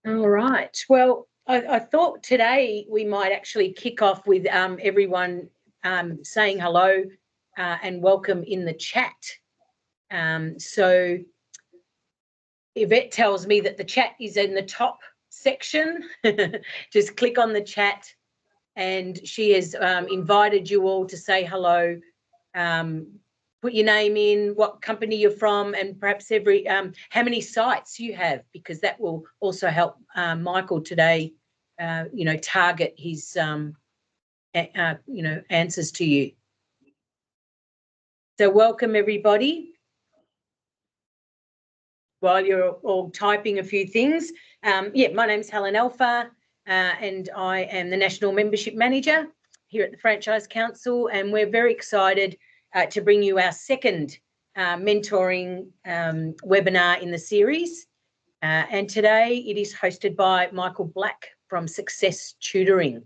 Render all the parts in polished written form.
All right. Well, I thought today we might actually kick off with everyone saying hello and welcome in the chat. So Yvette tells me that the chat is in the top section. Just click on the chat, and she has invited you all to say hello. Put your name in, what company you're from, and perhaps how many sites you have, because that will also help Michael today, target his, answers to you. So welcome, everybody. While you're all typing a few things, my name's Helen Alpha, and I am the National Membership Manager here at the Franchise Council, and we're very excited to bring you our second mentoring webinar in the series. And today it is hosted by Michael Black from Success Tutoring.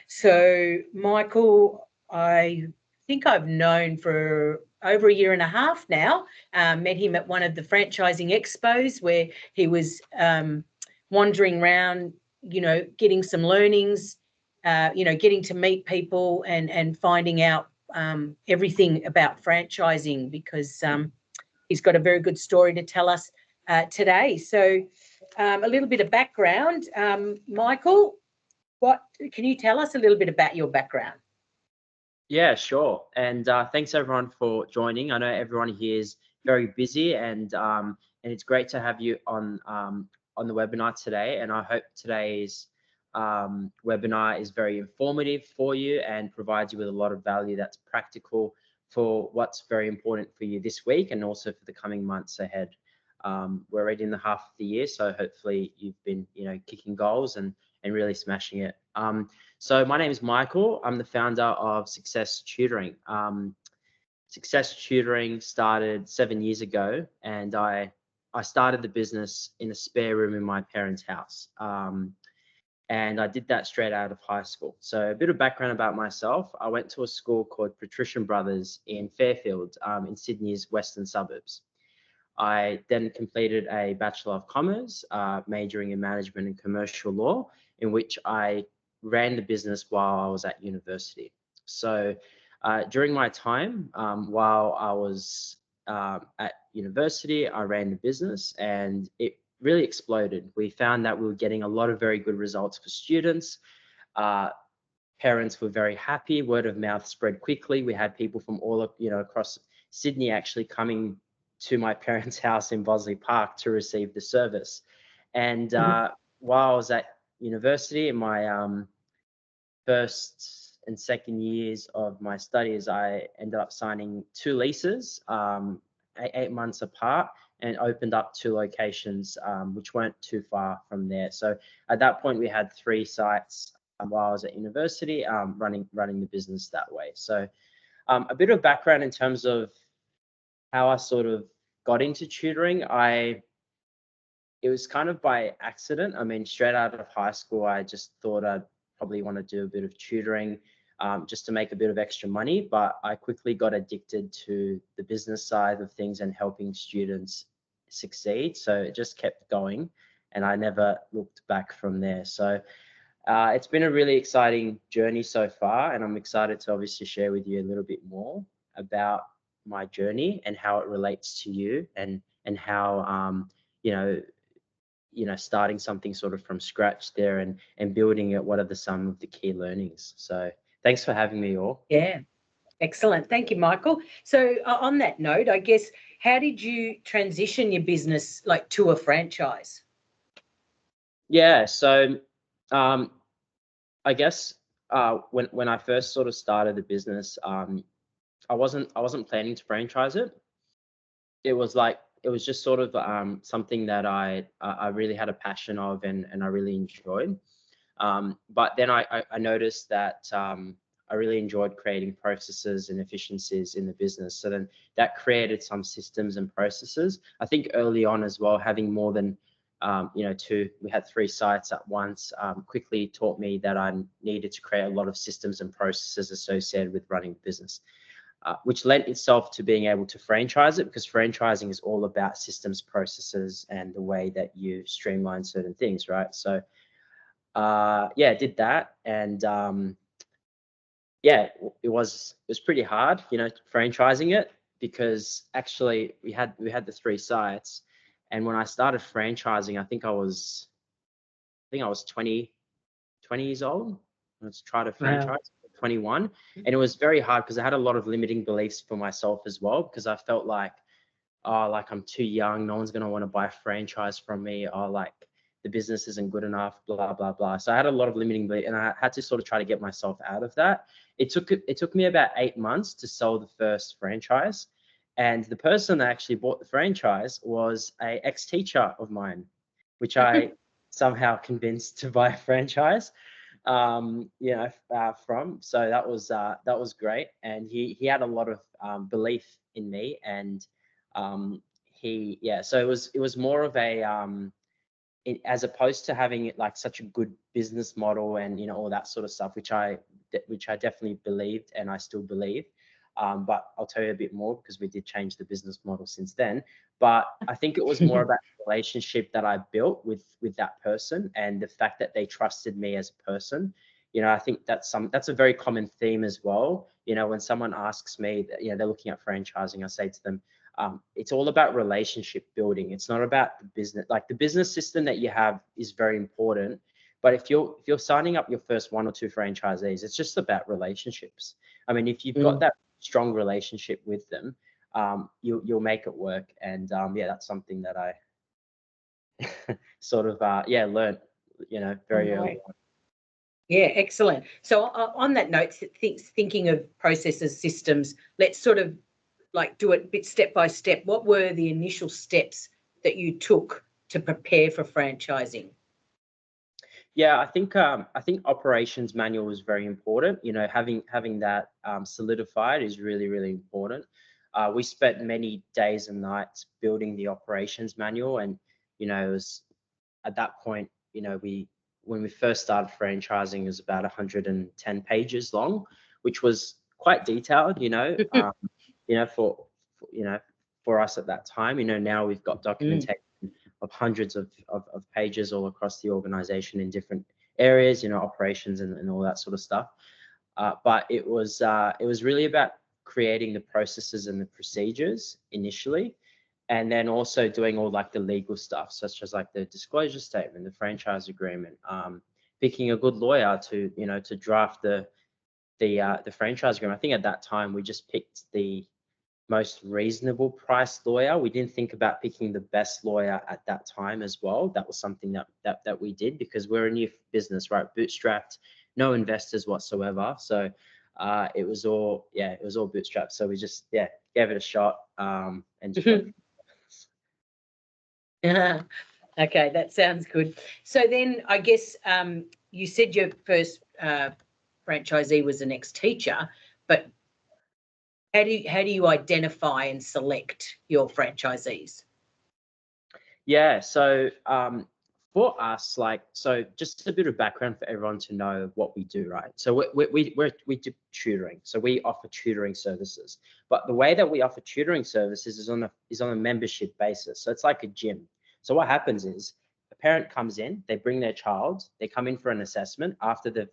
So Michael, I think I've known for over a year and a half now. Met him at one of the franchising expos where he was wandering around, getting some learnings, getting to meet people and finding out everything about franchising, because he's got a very good story to tell us today. So a little bit of background. Michael, can you tell us a little bit about your background? Yeah, sure. And thanks everyone for joining. I know everyone here is very busy, and it's great to have you on the webinar today. And I hope today's webinar is very informative for you and provides you with a lot of value that's practical for what's very important for you this week and also for the coming months ahead. We're already in the half of the year, so hopefully you've been, kicking goals and really smashing it. So my name is Michael. I'm the founder of Success Tutoring. Success Tutoring started 7 years ago, and I started the business in a spare room in my parents' house. And I did that straight out of high school. So a bit of background about myself. I went to a school called Patrician Brothers in Fairfield, in Sydney's western suburbs. I then completed a Bachelor of Commerce, majoring in management and commercial law, in which I ran the business while I was at university. So during my time, while I was at university, I ran the business and it really exploded. We found that we were getting a lot of very good results for students. Parents were very happy. Word of mouth spread quickly. We had people from all across Sydney actually coming to my parents' house in Bosley Park to receive the service. And while I was at university, in my first and second years of my studies, I ended up signing 2 leases, 8 months apart, and opened up 2 locations, which weren't too far from there. So at that point, we had 3 sites while I was at university, running the business that way. So a bit of background in terms of how I sort of got into tutoring. It was kind of by accident. I mean, straight out of high school, I just thought I'd probably want to do a bit of tutoring just to make a bit of extra money. But I quickly got addicted to the business side of things and helping students succeed. So it just kept going and I never looked back from there. So it's been a really exciting journey so far, and I'm excited to obviously share with you a little bit more about my journey and how it relates to you and how starting something sort of from scratch there and building it. What are some of the key learnings? So thanks for having me all. Yeah, excellent. Thank you, Michael. So on that note, I guess, how did you transition your business to a franchise? Yeah, so I guess when I first sort of started the business, I wasn't planning to franchise it. It was just sort of something that I really had a passion of and I really enjoyed. But then I noticed that I really enjoyed creating processes and efficiencies in the business. So then that created some systems and processes. I think early on as well, having more than we had 3 sites at once, quickly taught me that I needed to create a lot of systems and processes associated with running the business. which lent itself to being able to franchise it, because franchising is all about systems, processes, and the way that you streamline certain things, right? So yeah, did that, and yeah, it was pretty hard, franchising it, because actually we had the 3 sites, and when I started franchising, I think I was 20 years old. Let's try to franchise. Wow. 21, and it was very hard because I had a lot of limiting beliefs for myself as well, because I felt like, oh, like I'm too young, no one's going to want to buy a franchise from me, or like the business isn't good enough, blah blah blah. So I had a lot of limiting beliefs, and I had to sort of try to get myself out of that. It took me about 8 months to sell the first franchise, and the person that actually bought the franchise was a ex-teacher of mine, which I somehow convinced to buy a franchise. From. So that was great, and he had a lot of belief in me, and so it was more of a as opposed to having it like such a good business model and all that sort of stuff, which I definitely believed, and I still believe. But I'll tell you a bit more, because we did change the business model since then. But I think it was more about the relationship that I built with that person, and the fact that they trusted me as a person. I think that's a very common theme as well. When someone asks me that, they're looking at franchising, I say to them, it's all about relationship building. It's not about the business. Like, the business system that you have is very important, but if you're signing up your first 1 or 2 franchisees, it's just about relationships. I mean, if you've got that strong relationship with them, you'll make it work. And yeah, that's something that I sort of learned, very early on. Yeah, excellent. So on that note, thinking of processes, systems, let's sort of like do it a bit step by step. What were the initial steps that you took to prepare for franchising? Yeah, I think operations manual is very important. Having that solidified is really, really important. We spent many days and nights building the operations manual, and it was at that point, when we first started franchising, it was about 110 pages long, which was quite detailed. For us at that time. Now we've got documentation of hundreds of pages all across the organization in different areas, operations and all that sort of stuff. But it was really about creating the processes and the procedures initially, and then also doing all like the legal stuff, such as like the disclosure statement, the franchise agreement, picking a good lawyer to draft the franchise agreement. I think at that time we just picked the most reasonable priced lawyer. We didn't think about picking the best lawyer at that time as well. That was something that we did, because we're a new business, right? Bootstrapped, no investors whatsoever. So it was all bootstrapped. So we just gave it a shot, and just Okay, that sounds good. So then I guess you said your first franchisee was an ex-teacher, but how do you identify and select your franchisees? Yeah, so for us, just a bit of background for everyone to know what we do, right? So we do tutoring. So we offer tutoring services, but the way that we offer tutoring services is on a membership basis. So it's like a gym. So what happens is, a parent comes in, they bring their child, they come in for an assessment. After they've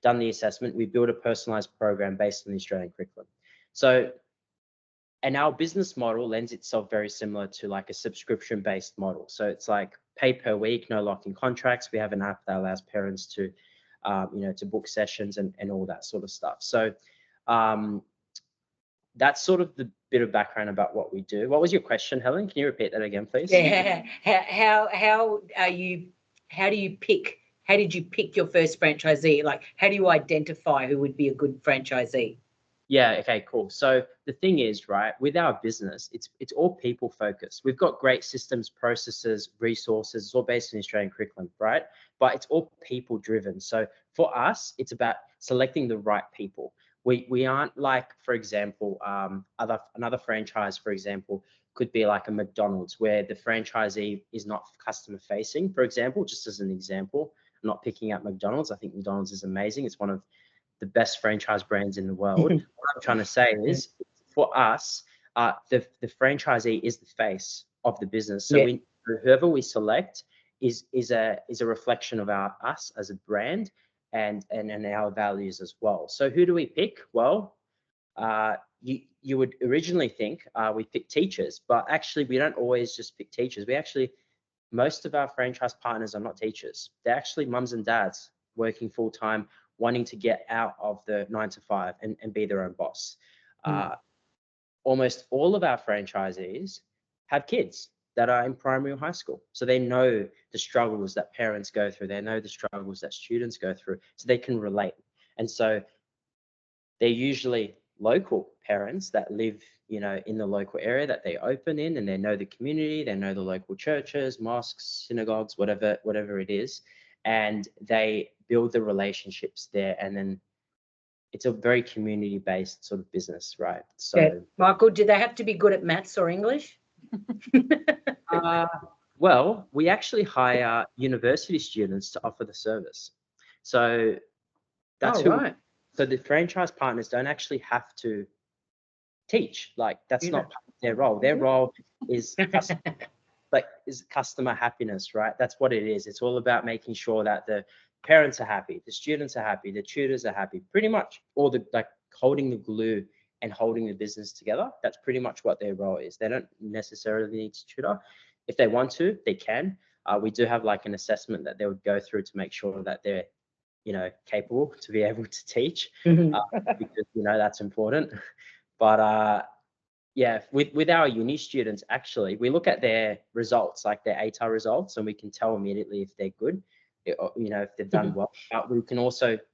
done the assessment, we build a personalized program based on the Australian curriculum. So, and our business model lends itself very similar to like a subscription-based model. So it's like pay per week, no lock-in contracts. We have an app that allows parents to, to book sessions and all that sort of stuff. So that's sort of the bit of background about what we do. What was your question, Helen? Can you repeat that again, please? Yeah. How did you pick your first franchisee? Like, how do you identify who would be a good franchisee? Yeah, okay, cool. So the thing is, right, with our business, it's all people focused. We've got great systems, processes, resources. It's all based on the Australian curriculum, right? But it's all people driven. So for us, it's about selecting the right people. We aren't like, for example, another franchise, for example, could be like a McDonald's, where the franchisee is not customer facing, for example, just as an example. I'm not picking out McDonald's. I think McDonald's is amazing. It's one of the best franchise brands in the world. What I'm trying to say is, for us, the franchisee is the face of the business. So whoever we select is a reflection of us as a brand and our values as well. So who do we pick? Well, you would originally think we pick teachers, but actually we don't always just pick teachers. Most of our franchise partners are not teachers. They're actually mums and dads working full time, wanting to get out of the 9 to 5 and be their own boss. Almost all of our franchisees have kids that are in primary or high school. So they know the struggles that parents go through. They know the struggles that students go through, so they can relate. And so they're usually local parents that live, in the local area that they open in, and they know the community, they know the local churches, mosques, synagogues, whatever it is, and they build the relationships there. And then it's a very community-based sort of business, right? So, Michael, do they have to be good at maths or English? Well, we actually hire university students to offer the service. So that's right. So the franchise partners don't actually have to teach. Like, that's not their role. Their role is customer happiness, right? That's what it is. It's all about making sure that the parents are happy, the students are happy, the tutors are happy, pretty much all the holding the glue and holding the business together. That's pretty much what their role is. They don't necessarily need to tutor. If they want to, they can. We do have an assessment that they would go through to make sure that they're, capable to be able to teach, because, that's important. But yeah, with our uni students, actually, we look at their results, like their ATAR results, and we can tell immediately if they're good, if they've done well. But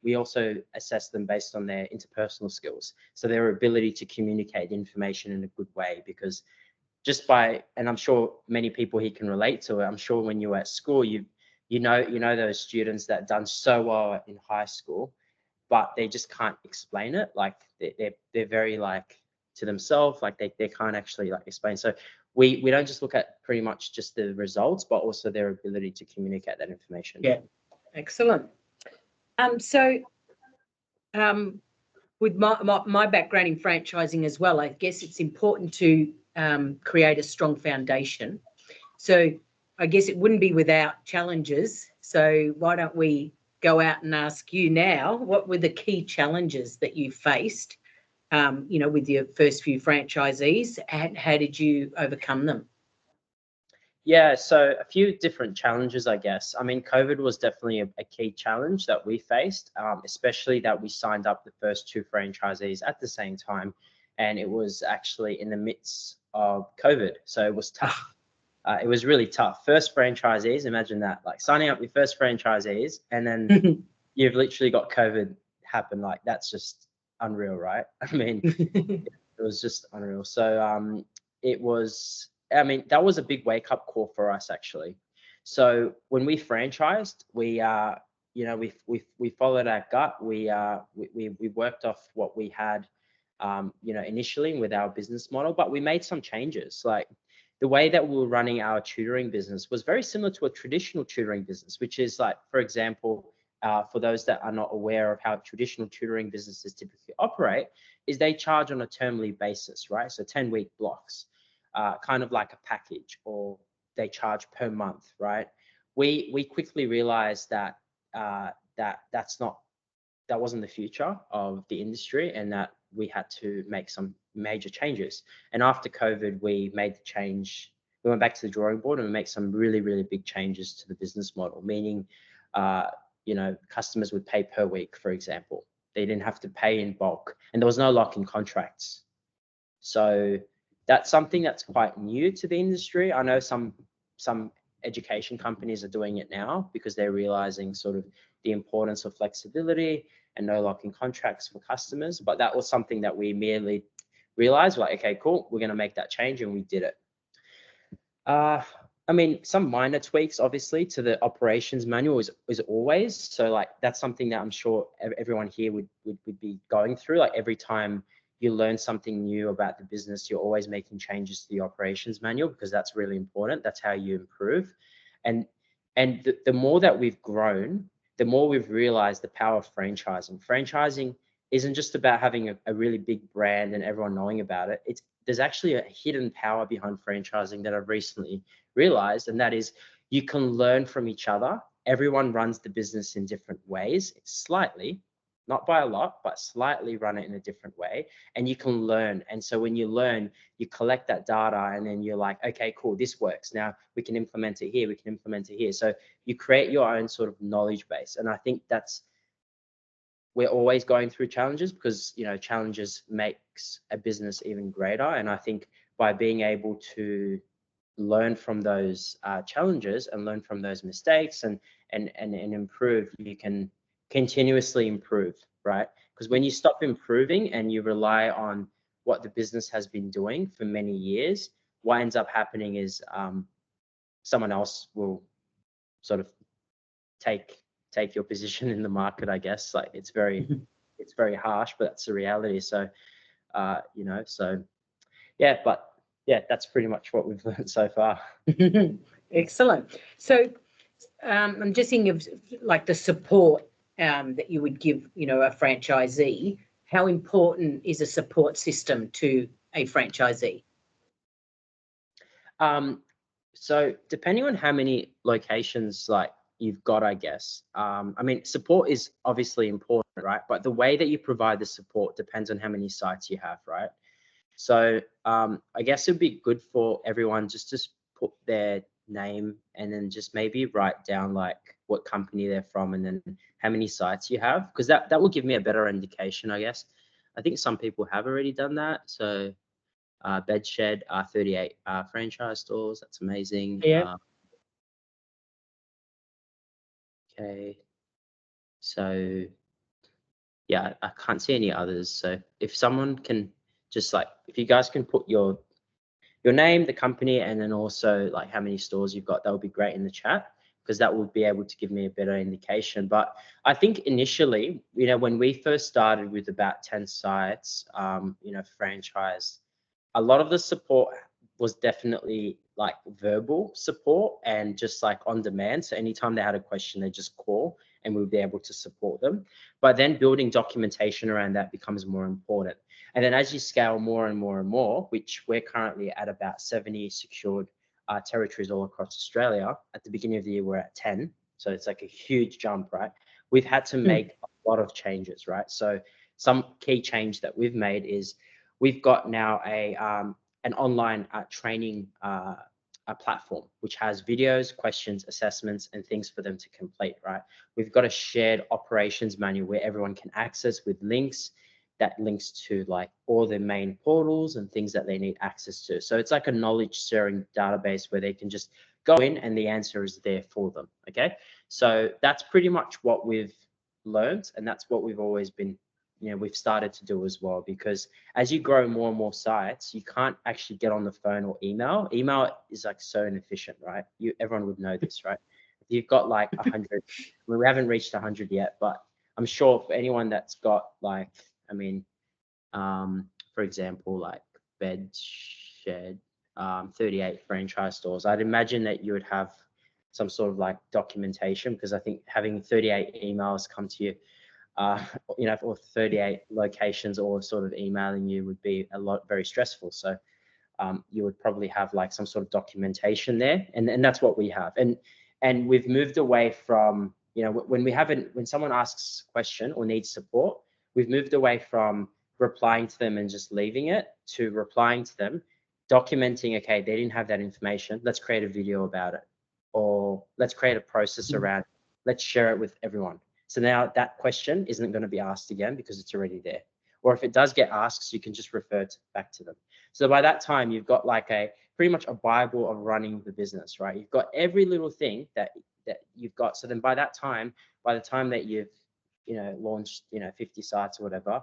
we also assess them based on their interpersonal skills, so their ability to communicate information in a good way. Because and I'm sure many people here can relate to it. I'm sure when you were at school, you know those students that done so well in high school, but they just can't explain it. Like they're very to themselves, they can't actually explain. So we don't just look at pretty much just the results, but also their ability to communicate that information. Yeah, excellent. With my background in franchising as well, I guess it's important to create a strong foundation. So I guess it wouldn't be without challenges. So why don't we go out and ask you now, what were the key challenges that you faced, with your first few franchisees, and how did you overcome them? Yeah, so a few different challenges, I guess. I mean, COVID was definitely a key challenge that we faced, especially that we signed up the first 2 franchisees at the same time, and it was actually in the midst of COVID, so it was tough. It was really tough. First franchisees, imagine that, signing up your first franchisees, and then you've literally got COVID happen. That's just unreal, right? I mean, it was just unreal. So that was a big wake-up call for us, actually. So when we franchised, we followed our gut. We worked off what we had, initially with our business model, but we made some changes. The way that we were running our tutoring business was very similar to a traditional tutoring business, which is for example, for those that are not aware of how traditional tutoring businesses typically operate, is they charge on a termly basis, right? So 10-week blocks. Kind of like a package, or they charge per month, right? We quickly realized that that wasn't the future of the industry, and that we had to make some major changes. And after COVID, we made the change. We went back to the drawing board and make some really, really big changes to the business model, meaning, customers would pay per week, for example. They didn't have to pay in bulk, and there was no lock-in contracts. So that's something that's quite new to the industry. I know some education companies are doing it now because they're realizing sort of the importance of flexibility and no lock-in contracts for customers. But that was something that we immediately realized, okay, cool, we're going to make that change, and we did it. I mean, some minor tweaks, obviously, to the operations manual is always. So that's something that I'm sure everyone here would be going through. Every time you learn something new about the business, you're always making changes to the operations manual, because that's really important. That's how you improve. And the more that we've grown, the more we've realized the power of franchising. Franchising isn't just about having a really big brand and everyone knowing about it. There's actually a hidden power behind franchising that I've recently realized, and that is you can learn from each other. Everyone runs the business in different ways, slightly, not by a lot, but slightly run it in a different way, and you can learn. And so when you learn, you collect that data, and then you're like, okay, cool, this works. Now we can implement it here, we can implement it here. So you create your own sort of knowledge base. And I think we're always going through challenges, because challenges makes a business even greater. And I think by being able to learn from those challenges and learn from those mistakes and improve, you can continuously improve, right? Because when you stop improving and you rely on what the business has been doing for many years, what ends up happening is someone else will sort of take your position in the market, I guess. Like it's very harsh, but that's the reality. So that's pretty much what we've learned so far. Excellent. So I'm just thinking of like the support that you would give, a franchisee. How important is a support system to a franchisee? So depending on how many locations like you've got, I guess, I mean, support is obviously important, right? But the way that you provide the support depends on how many sites you have, right? So I guess it'd be good for everyone just to put their name and then just maybe write down like what company they're from and then how many sites you have, because that will give me a better indication, I guess. I think some people have already done that. So Bedshed, 38 franchise stores. That's amazing. Yeah. Okay. So yeah, I can't see any others. So if someone can just if you guys can put your name, the company, and then also like how many stores you've got, that would be great in the chat, because that would be able to give me a better indication. But I think initially, when we first started with about 10 sites, franchise, a lot of the support was definitely like verbal support and just like on demand. So anytime they had a question, they just call and we'll be able to support them. But then building documentation around that becomes more important. And then as you scale more and more and more, which we're currently at about 70 secured territories all across Australia. At the beginning of the year, we're at 10. So it's like a huge jump, right? We've had to make a lot of changes, right? So some key change that we've made is we've got now an online training a platform which has videos, questions, assessments, and things for them to complete, right? We've got a shared operations manual where everyone can access with links that links to like all the main portals and things that they need access to. So it's like a knowledge sharing database where they can just go in and the answer is there for them, okay? So that's pretty much what we've learned, and that's what we've always been, we've started to do as well, because as you grow more and more sites, you can't actually get on the phone or email. Email is like so inefficient, right? Everyone would know this, right? If you've got like 100, we haven't reached 100 yet, but I'm sure for anyone that's got like, for example, like Bedshed, 38 franchise stores, I'd imagine that you would have some sort of like documentation, because I think having 38 emails come to you, or 38 locations all sort of emailing you would be very stressful. So you would probably have like some sort of documentation there, and that's what we have. And we've moved away from, when someone asks a question or needs support, we've moved away from replying to them and just leaving it to replying to them, documenting, okay, they didn't have that information, let's create a video about it, or let's create a process around it. Let's share it with everyone. So now that question isn't going to be asked again because it's already there. Or if it does get asked, you can just refer back to them. So by that time, you've got like pretty much a Bible of running the business, right? You've got every little thing that you've got. So then by the time that you've, launched, 50 sites or whatever,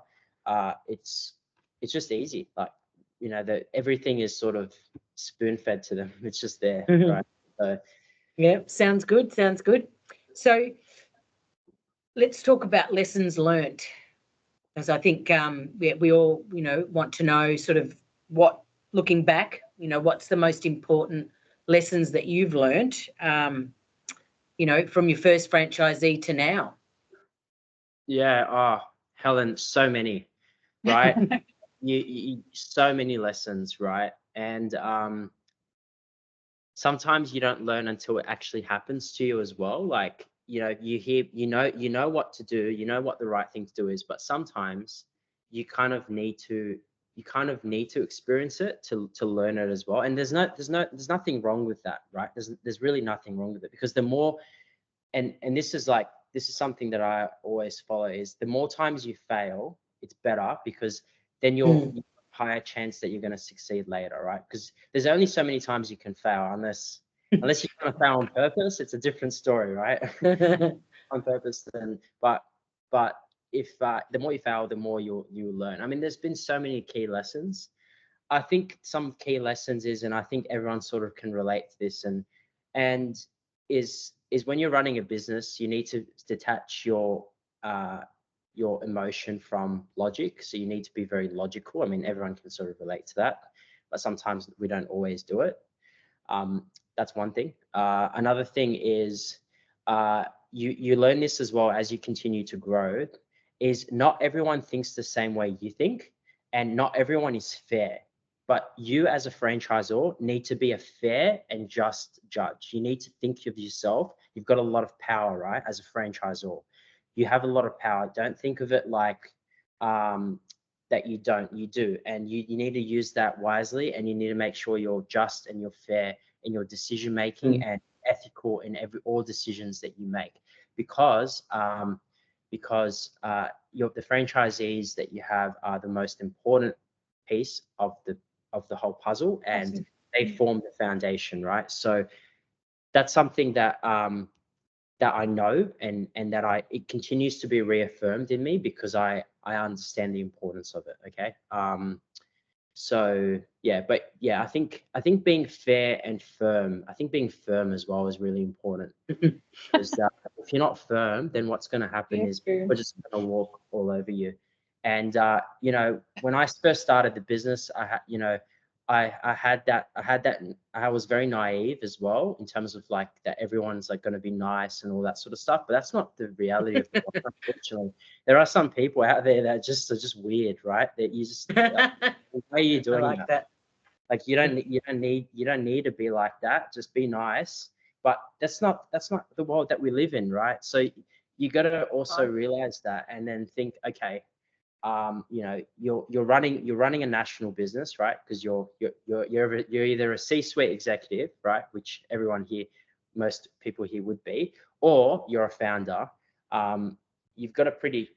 it's just easy. Like, everything is sort of spoon fed to them. It's just there, right? So yeah, sounds good. So let's talk about lessons learned, because I think we all, want to know sort of looking back, what's the most important lessons that you've learned, from your first franchisee to now? Yeah, Helen, so many, right? you so many lessons, right? And sometimes you don't learn until it actually happens to you as well. Like, you hear, you know what to do, you know what the right thing to do is, but sometimes you kind of need to experience it to learn it as well. And there's nothing wrong with that, right? There's really nothing wrong with it, because the more, and this is something that I always follow, is the more times you fail, it's better, because then you have a higher chance that you're going to succeed later, right? Because there's only so many times you can fail, unless you're going to fail on purpose. It's a different story, right? On purpose, then, but if the more you fail, the more you learn. I mean, there's been so many key lessons. I think some key lessons is, and I think everyone sort of can relate to this, and is when you're running a business, you need to detach your emotion from logic. So you need to be very logical. I mean, everyone can sort of relate to that, but sometimes we don't always do it. That's one thing. Another thing is, you learn this as well as you continue to grow, is not everyone thinks the same way you think, and not everyone is fair. But you as a franchisor need to be a fair and just judge. You need to think of yourself. You've got a lot of power, right? As a franchisor, you have a lot of power. Don't think of it like that you don't. You do, and you need to use that wisely, and you need to make sure you're just and you're fair in your decision making and ethical in all decisions that you make, because the franchisees that you have are the most important piece of the whole puzzle, and they form the foundation, right? So that's something that that I know, and that it continues to be reaffirmed in me, because I understand the importance of it. Okay. So yeah, but yeah, I think being fair and firm, I think being firm as well is really important. Because if you're not firm, then what's going to happen is we're just going to walk all over you. And when I first started the business, I was very naive as well, in terms of like that everyone's like going to be nice and all that sort of stuff. But that's not the reality of the life, unfortunately. There are some people out there that are just weird, right? That you just why are you doing that? Like you don't need to be like that. Just be nice. But that's not the world that we live in, right? So you got to also realize that, and then think, okay, you're running a national business, right? Because you're either a C-suite executive, right, which everyone here, most people here would be, or you're a founder. You've got a pretty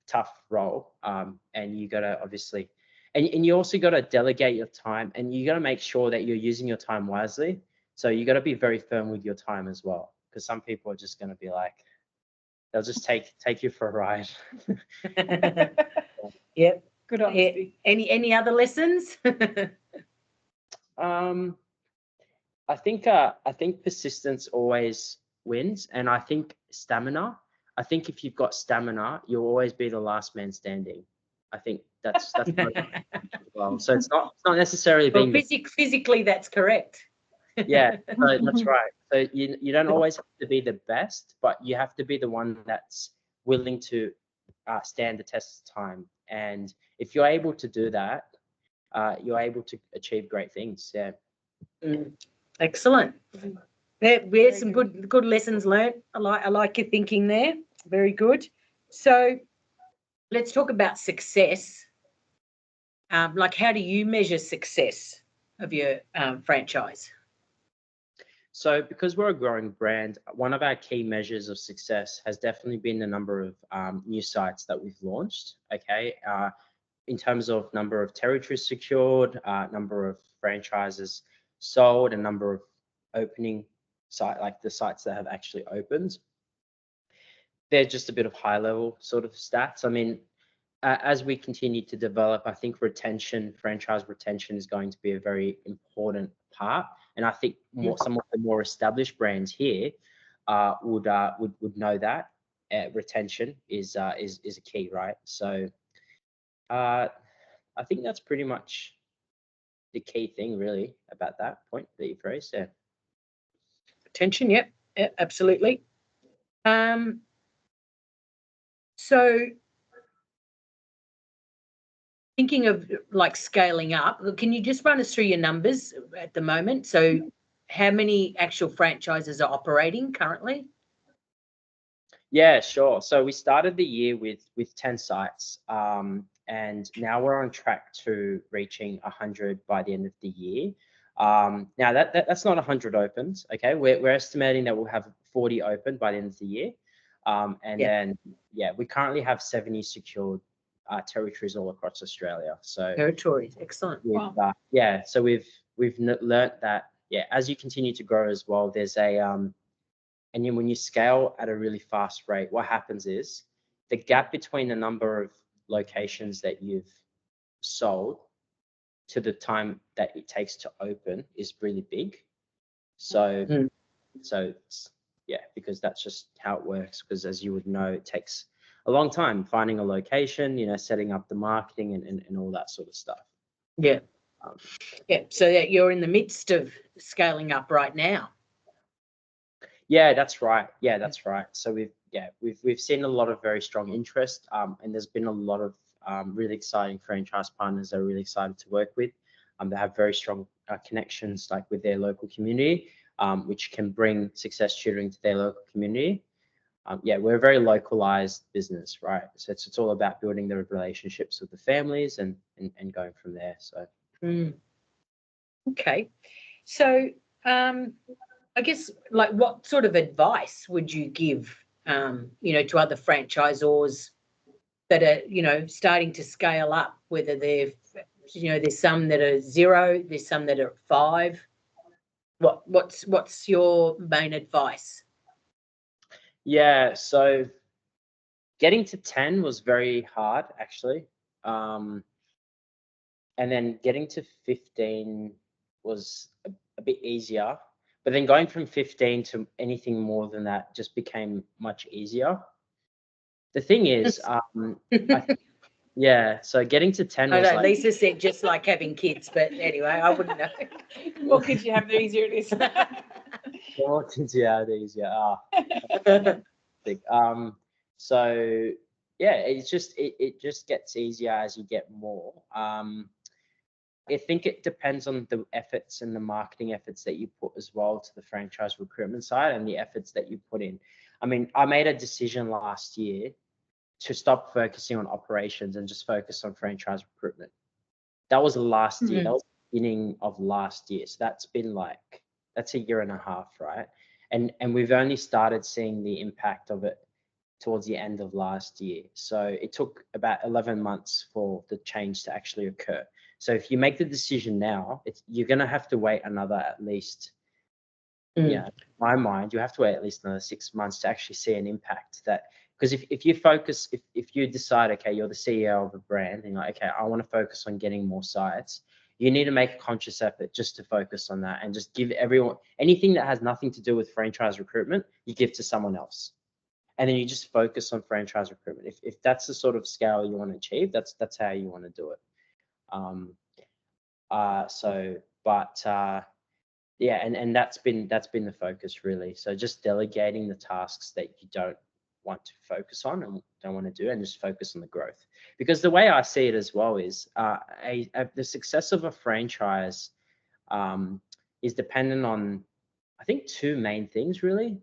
tough role, and you got to obviously, and you also got to delegate your time, and you got to make sure that you're using your time wisely. So you got to be very firm with your time as well, because some people are just going to be like, they'll just take you for a ride. Yep. Good honesty. Any other lessons? I think persistence always wins, and I think stamina. I think if you've got stamina, you'll always be the last man standing. I think that's well. So it's not necessarily being physically that's correct. Yeah, so that's right. So you don't always have to be the best, but you have to be the one that's willing to stand the test of time. And if you're able to do that, you're able to achieve great things. Yeah. Excellent. There's some good lessons learned. I like your thinking there. Very good. So let's talk about success. Like, how do you measure success of your franchise? So because we're a growing brand, one of our key measures of success has definitely been the number of new sites that we've launched. Okay. In terms of number of territories secured, number of franchises sold, and number of opening the sites that have actually opened. They're just a bit of high level sort of stats. I mean, as we continue to develop, I think franchise retention is going to be a very important part. And I think some of the more established brands here would know that retention is a key, right? So I think that's pretty much the key thing, really, about that point that you phrased. Yeah. Retention, yep, absolutely. So thinking of like scaling up, can you just run us through your numbers at the moment? So how many actual franchises are operating currently? Yeah, sure. So we started the year with 10 sites, and now we're on track to reaching 100 by the end of the year. Now that's not 100 opens, okay? We're estimating that we'll have 40 open by the end of the year, and then we currently have 70 secured territories all across Australia. So Territories, excellent. Wow. So we've learnt that as you continue to grow as well, there's a and then when you scale at a really fast rate, what happens is the gap between the number of locations that you've sold to the time that it takes to open is really big. So, it's, because that's just how it works. Because as you would know, it takes a long time finding a location, setting up the marketing and all that sort of stuff. Yeah. So that you're in the midst of scaling up right now. Yeah, that's right. Yeah, that's right. So we've seen a lot of very strong interest, and there's been a lot of really exciting franchise partners that are really excited to work with. They have very strong connections like with their local community, which can bring success tutoring to their local community. We're a very localized business, right? So it's all about building the relationships with the families and going from there. So. Okay. So I guess, like, what sort of advice would you give, to other franchisors that are, starting to scale up? Whether they're, there's some that are 0, there's some that are 5. What's your main advice? Yeah, so getting to 10 was very hard, actually, and then getting to 15 was a bit easier. But then going from 15 to anything more than that just became much easier. The thing is, so getting to 10 was like... Lisa said just like having kids, but anyway, I wouldn't know. The more kids you have, the easier it is. The more kids you have, the easier. So it's just it just gets easier as you get more. I think it depends on the efforts and the marketing efforts that you put as well to the franchise recruitment side and the efforts that you put in. I mean, I made a decision last year to stop focusing on operations and just focus on franchise recruitment. That was last year. That was the beginning of last year. So that's a year and a half, right? And we've only started seeing the impact of it towards the end of last year. So it took about 11 months for the change to actually occur. So if you make the decision now, you're going to have to wait another at least, in my mind, you have to wait at least another 6 months to actually see an impact. Because if you focus, if you decide, okay, you're the CEO of a brand and you're like, okay, I want to focus on getting more sites, you need to make a conscious effort just to focus on that and just give everyone anything that has nothing to do with franchise recruitment, you give to someone else. And then you just focus on franchise recruitment. If that's the sort of scale you want to achieve, that's how you want to do it. And that's been the focus really. So just delegating the tasks that you don't want to focus on and don't want to do, and just focus on the growth. Because the way I see it as well is the success of a franchise is dependent on, I think, 2 main things really.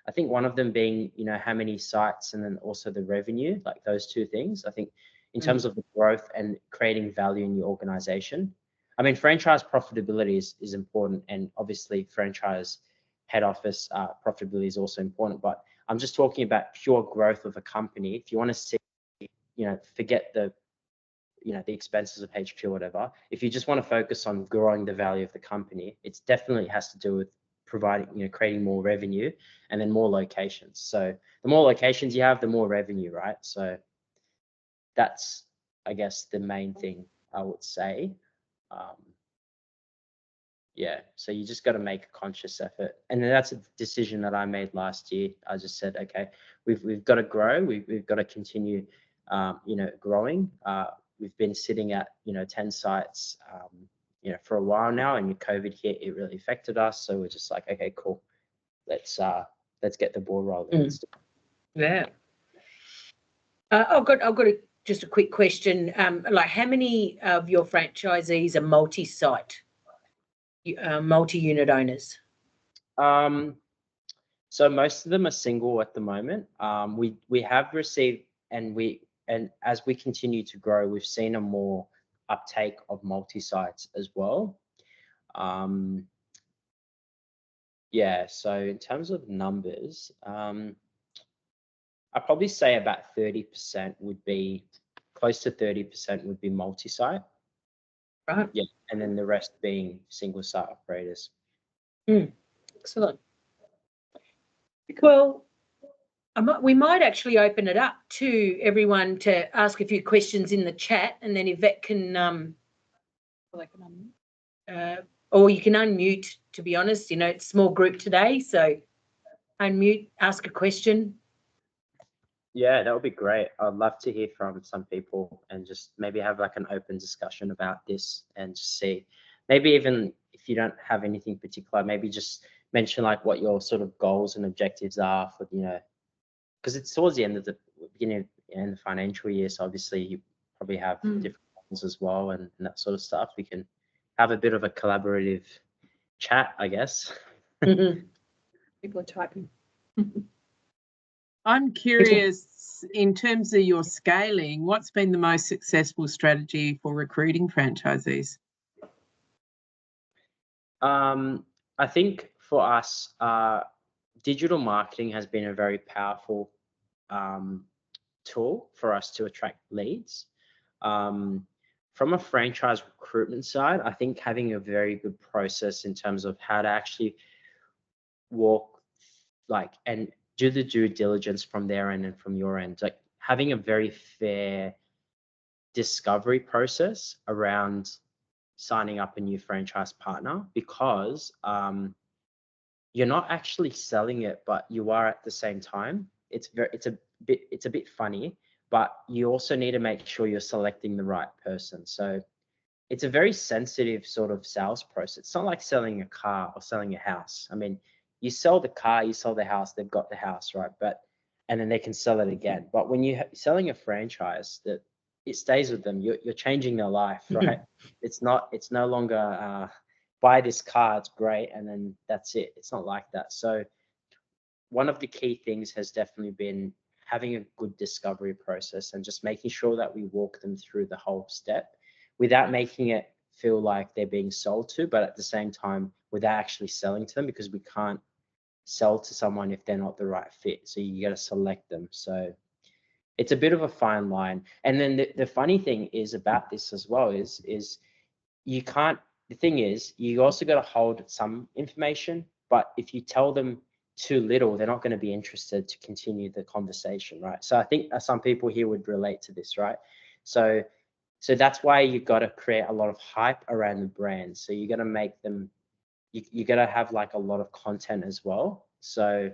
I think one of them being, how many sites, and then also the revenue, like those 2 things. I think in terms of the growth and creating value in your organization. I mean, franchise profitability is important, and obviously franchise head office profitability is also important. But I'm just talking about pure growth of a company. If you want to see, forget the expenses of HQ or whatever. If you just want to focus on growing the value of the company, it definitely has to do with providing, creating more revenue and then more locations. So the more locations you have, the more revenue, right? So that's, I guess, the main thing I would say. So you just got to make a conscious effort, and then that's a decision that I made last year. I just said, okay, we've got to grow. We've got to continue, growing. We've been sitting at 10 sites, for a while now, and COVID hit. It really affected us. So we're just like, okay, cool. Let's get the ball rolling. Yeah. I've got just a quick question. Like, how many of your franchisees are multi-site, multi-unit owners? So most of them are single at the moment. We have received, and as we continue to grow, we've seen a more uptake of multi-sites as well. Yeah, so in terms of numbers, I'd probably say about 30% would be, close to 30% would be multi-site. Right. Yeah, and then the rest being single site operators. Excellent. Well, we might actually open it up to everyone to ask a few questions in the chat, and then Yvette can, or you can unmute, to be honest. You know, it's a small group today, so unmute, ask a question. Yeah, that would be great. I'd love to hear from some people and just maybe have like an open discussion about this and just see, maybe even if you don't have anything particular, maybe just mention like what your sort of goals and objectives are for, you know, because it's towards the end of the beginning and the financial year. So obviously you probably have different goals as well and that sort of stuff. We can have a bit of a collaborative chat, I guess. People are typing. I'm curious, in terms of your scaling, what's been the most successful strategy for recruiting franchisees? I think for us, digital marketing has been a very powerful tool for us to attract leads. From a franchise recruitment side, I think having a very good process in terms of how to actually walk like and do the due diligence from their end and from your end, like having a very fair discovery process around signing up a new franchise partner, because you're not actually selling it, but you are at the same time. It's a bit funny, but you also need to make sure you're selecting the right person. So it's a very sensitive sort of sales process. It's not like selling a car or selling a house. I mean, you sell the car, you sell the house, they've got the house, right? And then they can sell it again. But when you're selling a franchise, that it stays with them, you're changing their life, right? It's no longer buy this car, it's great, and then that's it. It's not like that. So one of the key things has definitely been having a good discovery process and just making sure that we walk them through the whole step without making it feel like they're being sold to, but at the same time without actually selling to them, because we can't sell to someone if they're not the right fit. So you got to select them. So it's a bit of a fine line. And then the funny thing is about this as well is you can't, the thing is, you also got to hold some information, but if you tell them too little, they're not going to be interested to continue the conversation, right? So I think some people here would relate to this, right? So that's why you've got to create a lot of hype around the brand. So you got to make them, you got to have like a lot of content as well. So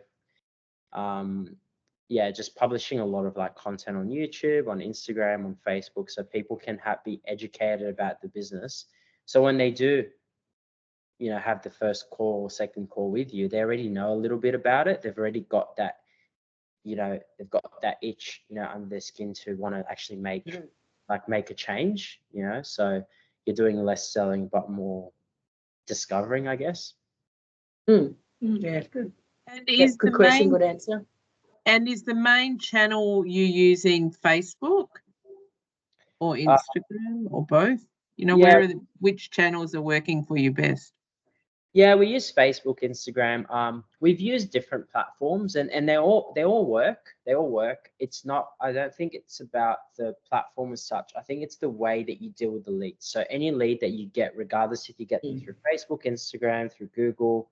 yeah, just publishing a lot of like content on YouTube, on Instagram, on Facebook, so people can be educated about the business. So when they do, you know, have the first call or second call with you, they already know a little bit about it. They've already got that, you know, they've got that itch, you know, under their skin to want to actually make a change, you know. So you're doing less selling but more discovering, I guess. Yeah, good. And Yeah, is good the question, main good answer. and is the main channel you using Facebook or Instagram or both? You know, Yeah. which channels are working for you best? Yeah, we use Facebook, Instagram. We've used different platforms, and they all work. They all work. It's not. I don't think it's about the platform as such. I think it's the way that you deal with the leads. So any lead that you get, regardless if you get them through Facebook, Instagram, through Google,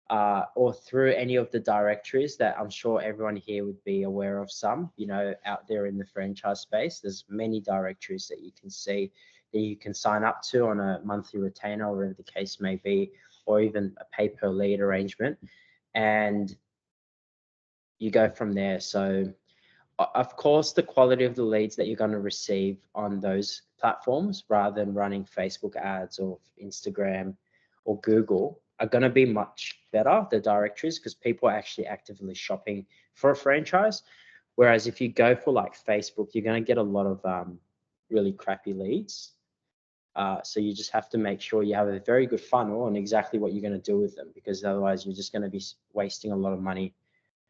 or through any of the directories that I'm sure everyone here would be aware of. Some, you know, out there in the franchise space, there's many directories that you can see that you can sign up to on a monthly retainer, or whatever the case may be, or even a pay per lead arrangement, and you go from there. So of course, the quality of the leads that you're going to receive on those platforms, rather than running Facebook ads or Instagram or Google, are going to be much better, the directories, because people are actually actively shopping for a franchise. Whereas if you go for like Facebook, you're going to get a lot of really crappy leads. So you just have to make sure you have a very good funnel on exactly what you're going to do with them, because otherwise you're just going to be wasting a lot of money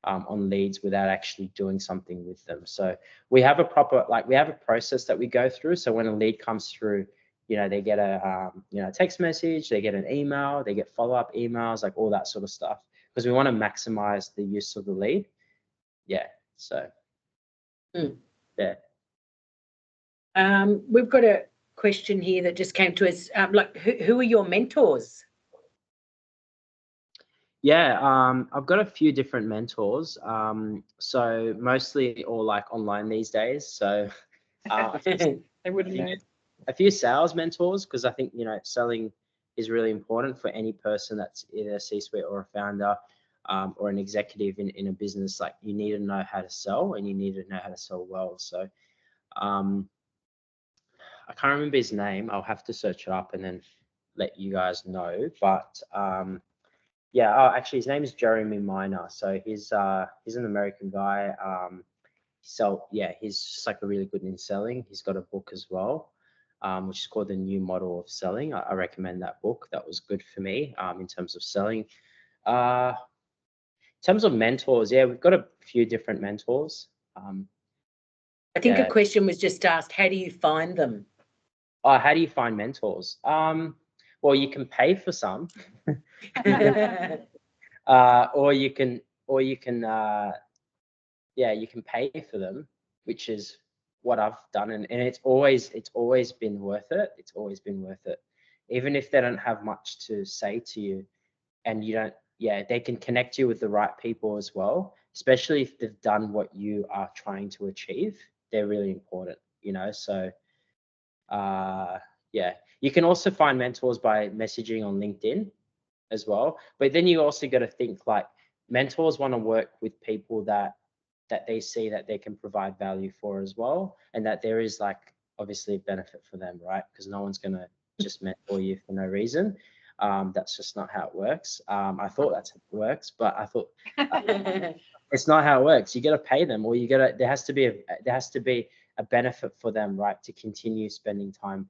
on leads without actually doing something with them. So we have a process that we go through. So when a lead comes through, they get a text message, they get an email, they get follow-up emails, like all that sort of stuff, because we want to maximize the use of the lead. Yeah. So yeah. We've got a question here that just came to us. Like, who are your mentors? Yeah, I've got a few different mentors. So mostly all like online these days. So They wouldn't know. a few sales mentors, because I think selling is really important for any person that's either a C-suite or a founder or an executive in a business. Like, you need to know how to sell, and you need to know how to sell well. So I can't remember his name. I'll have to search it up and then let you guys know. But yeah, actually his name is Jeremy Miner. So he's an American guy. He's just like really good in selling. He's got a book as well, which is called The New Model of Selling. I recommend that book. That was good for me in terms of selling. In terms of mentors, yeah, we've got a few different mentors. I think a question was just asked, how do you find them? Oh, how do you find mentors? Well, you can pay for some, or you can you can pay for them, which is what I've done, and it's always been worth it. It's always been worth it, even if they don't have much to say to you, and you don't. Yeah, they can connect you with the right people as well, especially if they've done what you are trying to achieve. They're really important, So, yeah, you can also find mentors by messaging on LinkedIn as well. But then you also got to think, like, mentors want to work with people that they see that they can provide value for as well, and that there is like obviously a benefit for them, right? Because no one's going to just mentor you for no reason. That's just not how it works. I thought that's how it works, but I thought it's not how it works. You got to pay them, or there has to be a benefit for them, right, to continue spending time.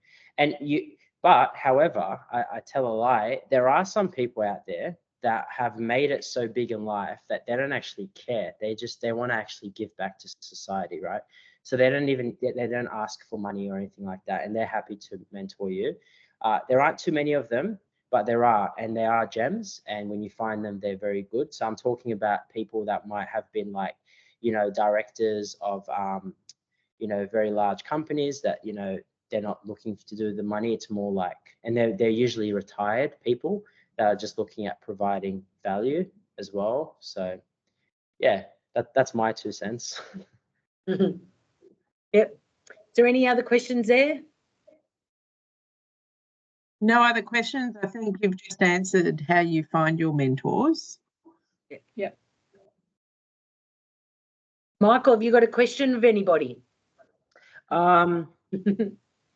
But however, I tell a lie. There are some people out there that have made it so big in life that they don't actually care. They want to actually give back to society, right? So they don't ask for money or anything like that, and they're happy to mentor you. There aren't too many of them, but there are, and they are gems. And when you find them, they're very good. So I'm talking about people that might have been like, directors of, very large companies that, they're not looking to do the money. It's more like, and they're usually retired people that are just looking at providing value as well. So yeah, that's my 2 cents. Yep. Is there any other questions there? No other questions. I think you've just answered how you find your mentors. Yep. Michael, have you got a question of anybody?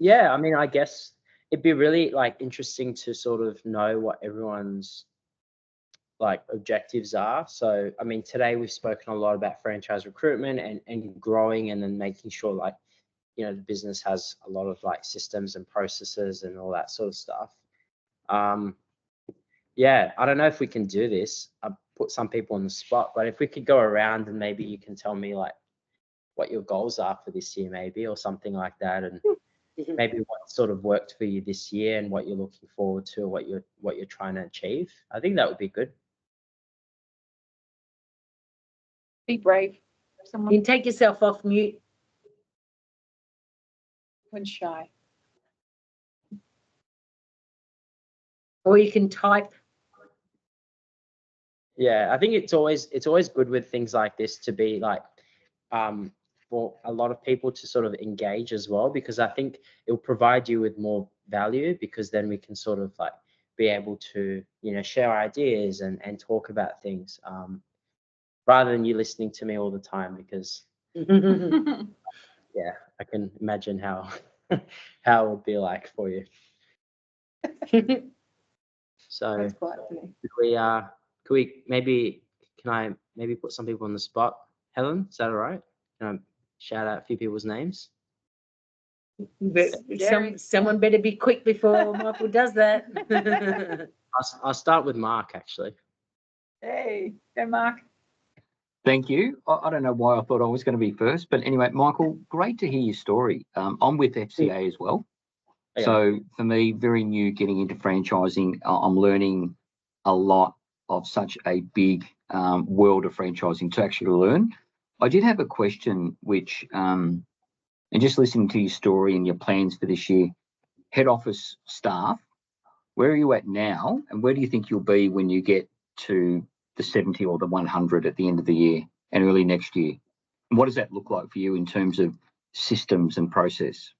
Yeah, I mean, I guess it'd be really like interesting to sort of know what everyone's like objectives are. So, I mean, today we've spoken a lot about franchise recruitment and growing, and then making sure like, the business has a lot of like systems and processes and all that sort of stuff. Yeah, I don't know if we can do this. I put some people on the spot, but if we could go around and maybe you can tell me like what your goals are for this year, maybe, or something like that, and maybe what sort of worked for you this year and what you're looking forward to, what you're trying to achieve. I think that would be good. Be brave. You can take yourself off mute. When shy. Or you can type. Yeah, I think it's always good with things like this to be like, for a lot of people to sort of engage as well, because I think it will provide you with more value, because then we can sort of like be able to, share ideas and talk about things, rather than you listening to me all the time, because yeah, I can imagine how how it would be like for you. So That's quite funny. can I maybe put some people on the spot? Helen, is that all right? shout out a few people's names? But someone better be quick before Michael does that. I'll start with Mark, actually. Hey, go Mark. Thank you. I don't know why I thought I was going to be first, but anyway, Michael, great to hear your story. I'm with FCA as well. Okay. So for me, very new getting into franchising. I'm learning a lot of such a big world of franchising to actually learn. I did have a question, which, and just listening to your story and your plans for this year, head office staff, where are you at now, and where do you think you'll be when you get to the 70 or the 100 at the end of the year and early next year? And what does that look like for you in terms of systems and process?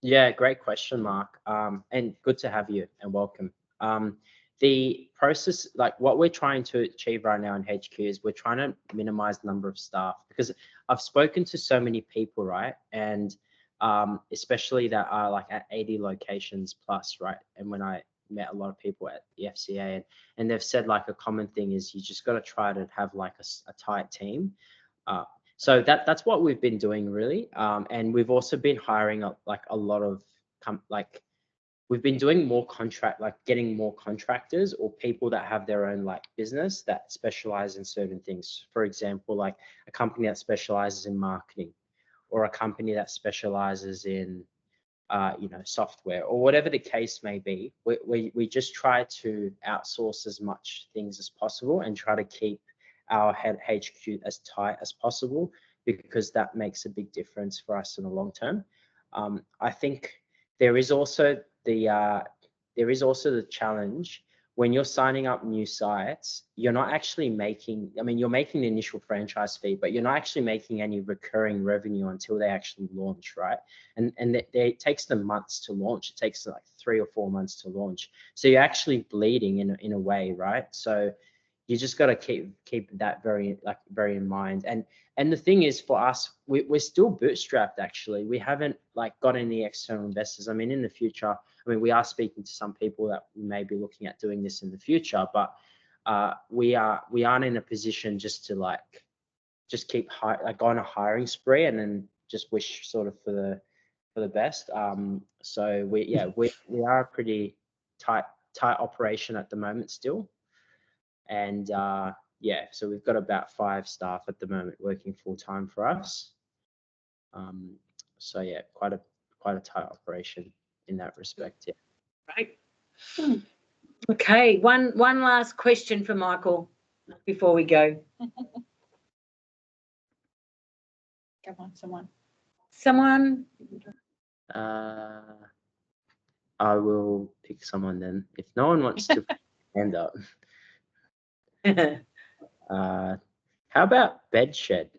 Yeah, great question, Mark. And good to have you and welcome. The process, like what we're trying to achieve right now in HQ is we're trying to minimize the number of staff, because I've spoken to so many people, right? And especially that are like at 80 locations plus, right? And when I met a lot of people at the FCA, and they've said like a common thing is you just got to try to have like a tight team. So that's what we've been doing really. And we've also been hiring like a lot of we've been doing more getting more contractors or people that have their own like business that specialize in certain things. For example, like a company that specializes in marketing, or a company that specializes in software, or whatever the case may be. We just try to outsource as much things as possible and try to keep our HQ as tight as possible, because that makes a big difference for us in the long term. I think there is also the challenge when you're signing up new sites. You're not actually making, you're making the initial franchise fee, but you're not actually making any recurring revenue until they actually launch, right? And it takes them months to launch. It takes like 3 or 4 months to launch. So you're actually bleeding in a way, right? So you just got to keep that very in mind. And the thing is, for us, we're still bootstrapped. Actually, we haven't like got any external investors. In the future, we are speaking to some people that we may be looking at doing this in the future, but we aren't in a position just to just keep on a hiring spree and then just wish sort of for the best. So we are a pretty tight operation at the moment still. And so we've got about 5 staff at the moment working full time for us. So yeah, quite a tight operation in that respect. Yeah. Right. Okay, one last question for Michael before we go. Come on, someone. Someone? I will pick someone then. If no one wants to hand up. How about Bedshed?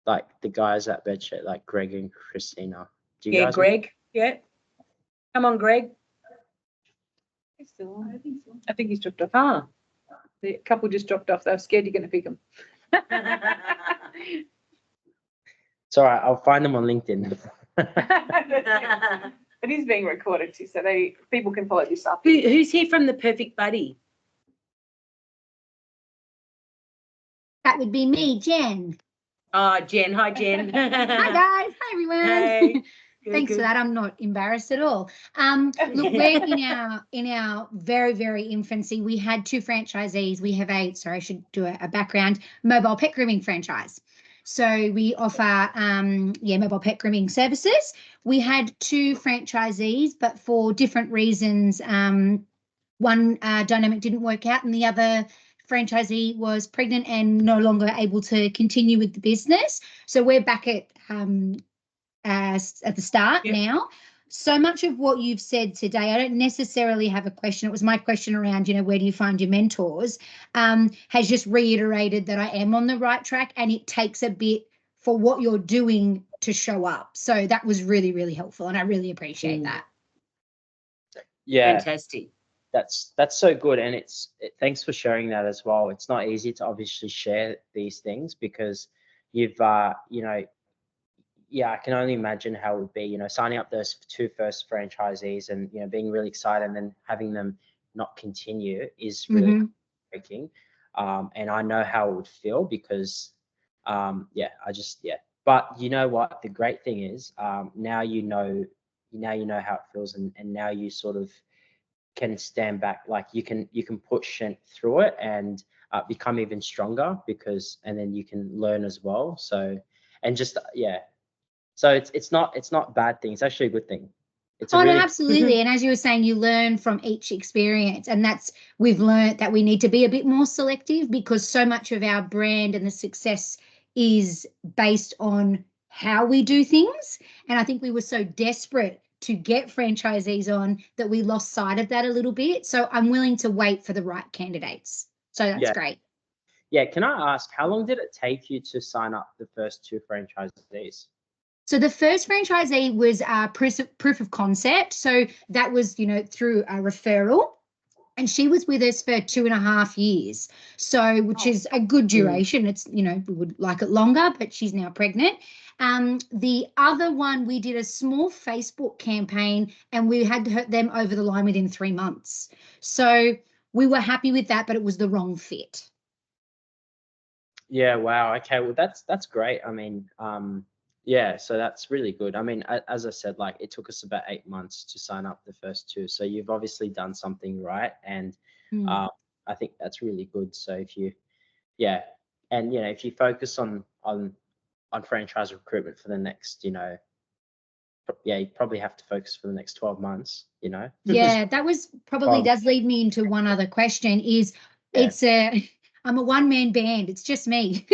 Like the guys at Bedshed, like Greg and Christina. Do you guys Greg. Know? Yeah. Come on, Greg. He's still on. I think so. I think he's dropped off. Ah. The couple just dropped off. They were scared you're going to pick them. It's all right. I'll find them on LinkedIn. It is being recorded too, so people can follow this up. Who's here from the Perfect Buddy? That would be me, Jen. Oh, Jen. Hi, Jen. Hi, guys. Hi, everyone. Hey. Thanks for that. I'm not embarrassed at all. Look, we're in our very, very infancy. We had 2 franchisees. We have I should do a background, mobile pet grooming franchise. So we offer, mobile pet grooming services. We had 2 franchisees, but for different reasons, one dynamic didn't work out and the other franchisee was pregnant and no longer able to continue with the business. So we're back at the start now. So much of what you've said today, I don't necessarily have a question. It was my question around, where do you find your mentors, has just reiterated that I am on the right track, and it takes a bit for what you're doing to show up. So that was really, really helpful, and I really appreciate that. Yeah. Fantastic. That's so good, and thanks for sharing that as well. It's not easy to obviously share these things because you've I can only imagine how it would be, signing up those 2 first franchisees and, being really excited and then having them not continue is really breaking. And I know how it would feel because, But you know what? The great thing is, now you know how it feels, and now you sort of can stand back. Like you can push through it and become even stronger, and then you can learn as well. So, and just so it's not a bad thing. It's actually a good thing. It's Oh, no, absolutely. And as you were saying, you learn from each experience, and we've learned that we need to be a bit more selective, because so much of our brand and the success is based on how we do things. And I think we were so desperate to get franchisees on that we lost sight of that a little bit. So I'm willing to wait for the right candidates. So that's great. Yeah. Can I ask, how long did it take you to sign up the first 2 franchisees? So the first franchisee was proof of concept. So that was, through a referral. And she was with us for 2.5 years. So, which is a good duration. It's, we would like it longer, but she's now pregnant. The other one, we did a small Facebook campaign, and we had them over the line within 3 months. So we were happy with that, but it was the wrong fit. Yeah. Wow. Okay. Well, that's great. I mean, yeah, so that's really good. I mean, as I said, like it took us about 8 months to sign up the first 2. So you've obviously done something right, and I think that's really good. So if you focus on franchise recruitment for the next, you probably have to focus for the next 12 months. Yeah, that was probably does lead me into one other question. I'm a one-man band. It's just me.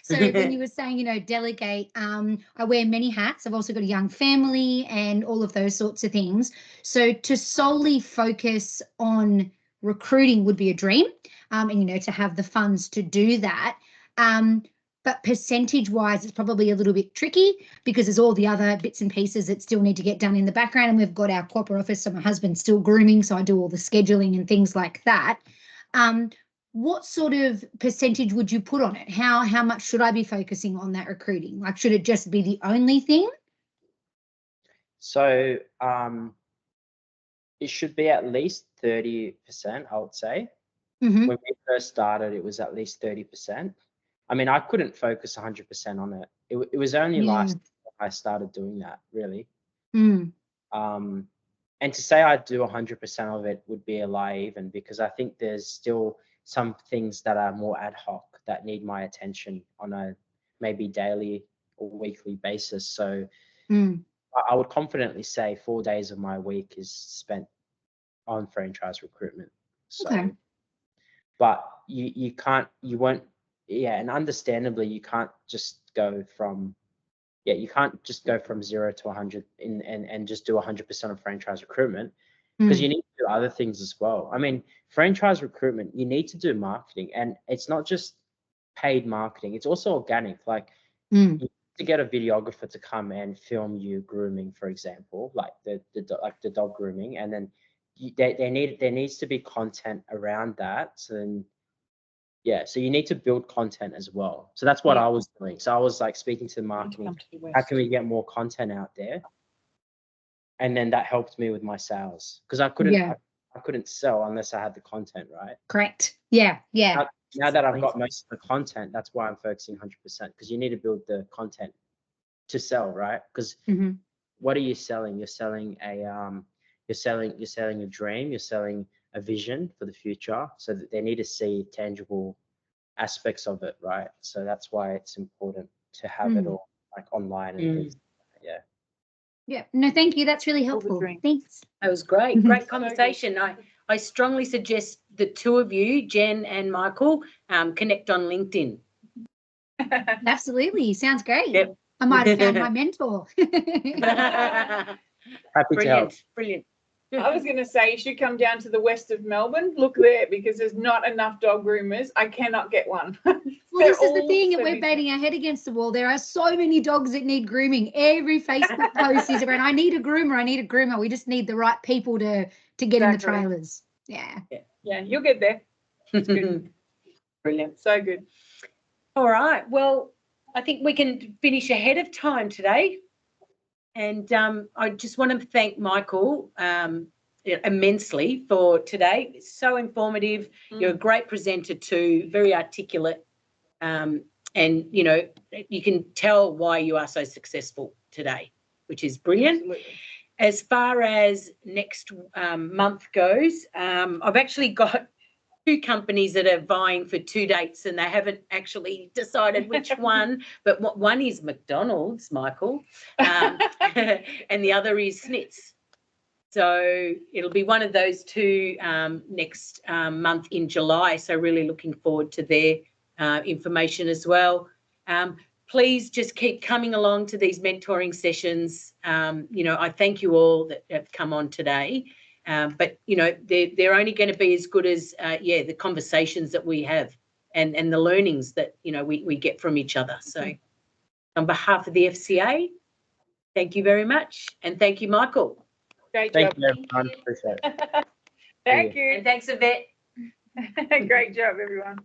So when you were saying, delegate, I wear many hats. I've also got a young family and all of those sorts of things. So to solely focus on recruiting would be a dream, and, to have the funds to do that. But percentage-wise, it's probably a little bit tricky, because there's all the other bits and pieces that still need to get done in the background. And we've got our corporate office, so my husband's still grooming, so I do all the scheduling and things like that. What sort of percentage would you put on it? How much should I be focusing on that recruiting? Like, should it just be the only thing? So it should be at least 30%, I would say. When we first started, it was at least 30%. I mean, I couldn't focus 100% on it. It was only last year I started doing that, really. And to say I do 100% of it would be a lie, even, because I think there's still some things that are more ad hoc that need my attention on a maybe daily or weekly basis. So I would confidently say 4 days of my week is spent on franchise recruitment. So, but and understandably, you can't just go from 0 to 100 and just do 100% of franchise recruitment, because you need to do other things as well. I mean, franchise recruitment, you need to do marketing, and it's not just paid marketing, it's also organic. Like you need to get a videographer to come and film you grooming, for example, like the dog grooming, and then there needs to be content around that. So then so you need to build content as well. So that's what I was doing. So I was like speaking to the marketing, how can we get more content out there? And then that helped me with my sales, because I couldn't sell unless I had the content, right? Correct. Yeah. Now that I've got most of the content, that's why I'm focusing 100%, because you need to build the content to sell, right? Because what are you selling? You're selling you're selling a dream, you're selling a vision for the future, so that they need to see tangible aspects of it, right? So that's why it's important to have it all like online and things. Yeah. No, thank you. That's really helpful. Thanks. That was great. Great conversation. I strongly suggest the 2 of you, Jen and Michael, connect on LinkedIn. Absolutely. Sounds great. Yep. I might have found my mentor. Happy to help. Brilliant. I was going to say you should come down to the west of Melbourne. Look there, because there's not enough dog groomers. I cannot get one. Well, this is the thing, and we're banging our head against the wall. There are so many dogs that need grooming. Every Facebook post is around, I need a groomer. We just need the right people to get in the trailers. Yeah, you'll get there. It's good. Brilliant. So good. All right. Well, I think we can finish ahead of time today. And I just want to thank Michael immensely for today. It's so informative. You're a great presenter too, very articulate. and you know, you can tell why you are so successful today, which is brilliant. Absolutely. As far as next month goes, I've actually got 2 companies that are vying for 2 dates, and they haven't actually decided which one. But one is McDonald's, Michael, and the other is Snitz. So it'll be one of those 2 next month in July. So really looking forward to their information as well. Please just keep coming along to these mentoring sessions. You know, I thank you all that have come on today. But, you know, they're only going to be as good as, the conversations that we have and the learnings that, you know, we get from each other. So on behalf of the FCA, thank you very much. And thank you, Michael. Great Thank job. you, everyone. Appreciate it. Thank you. And thanks, Yvette. Great job, everyone.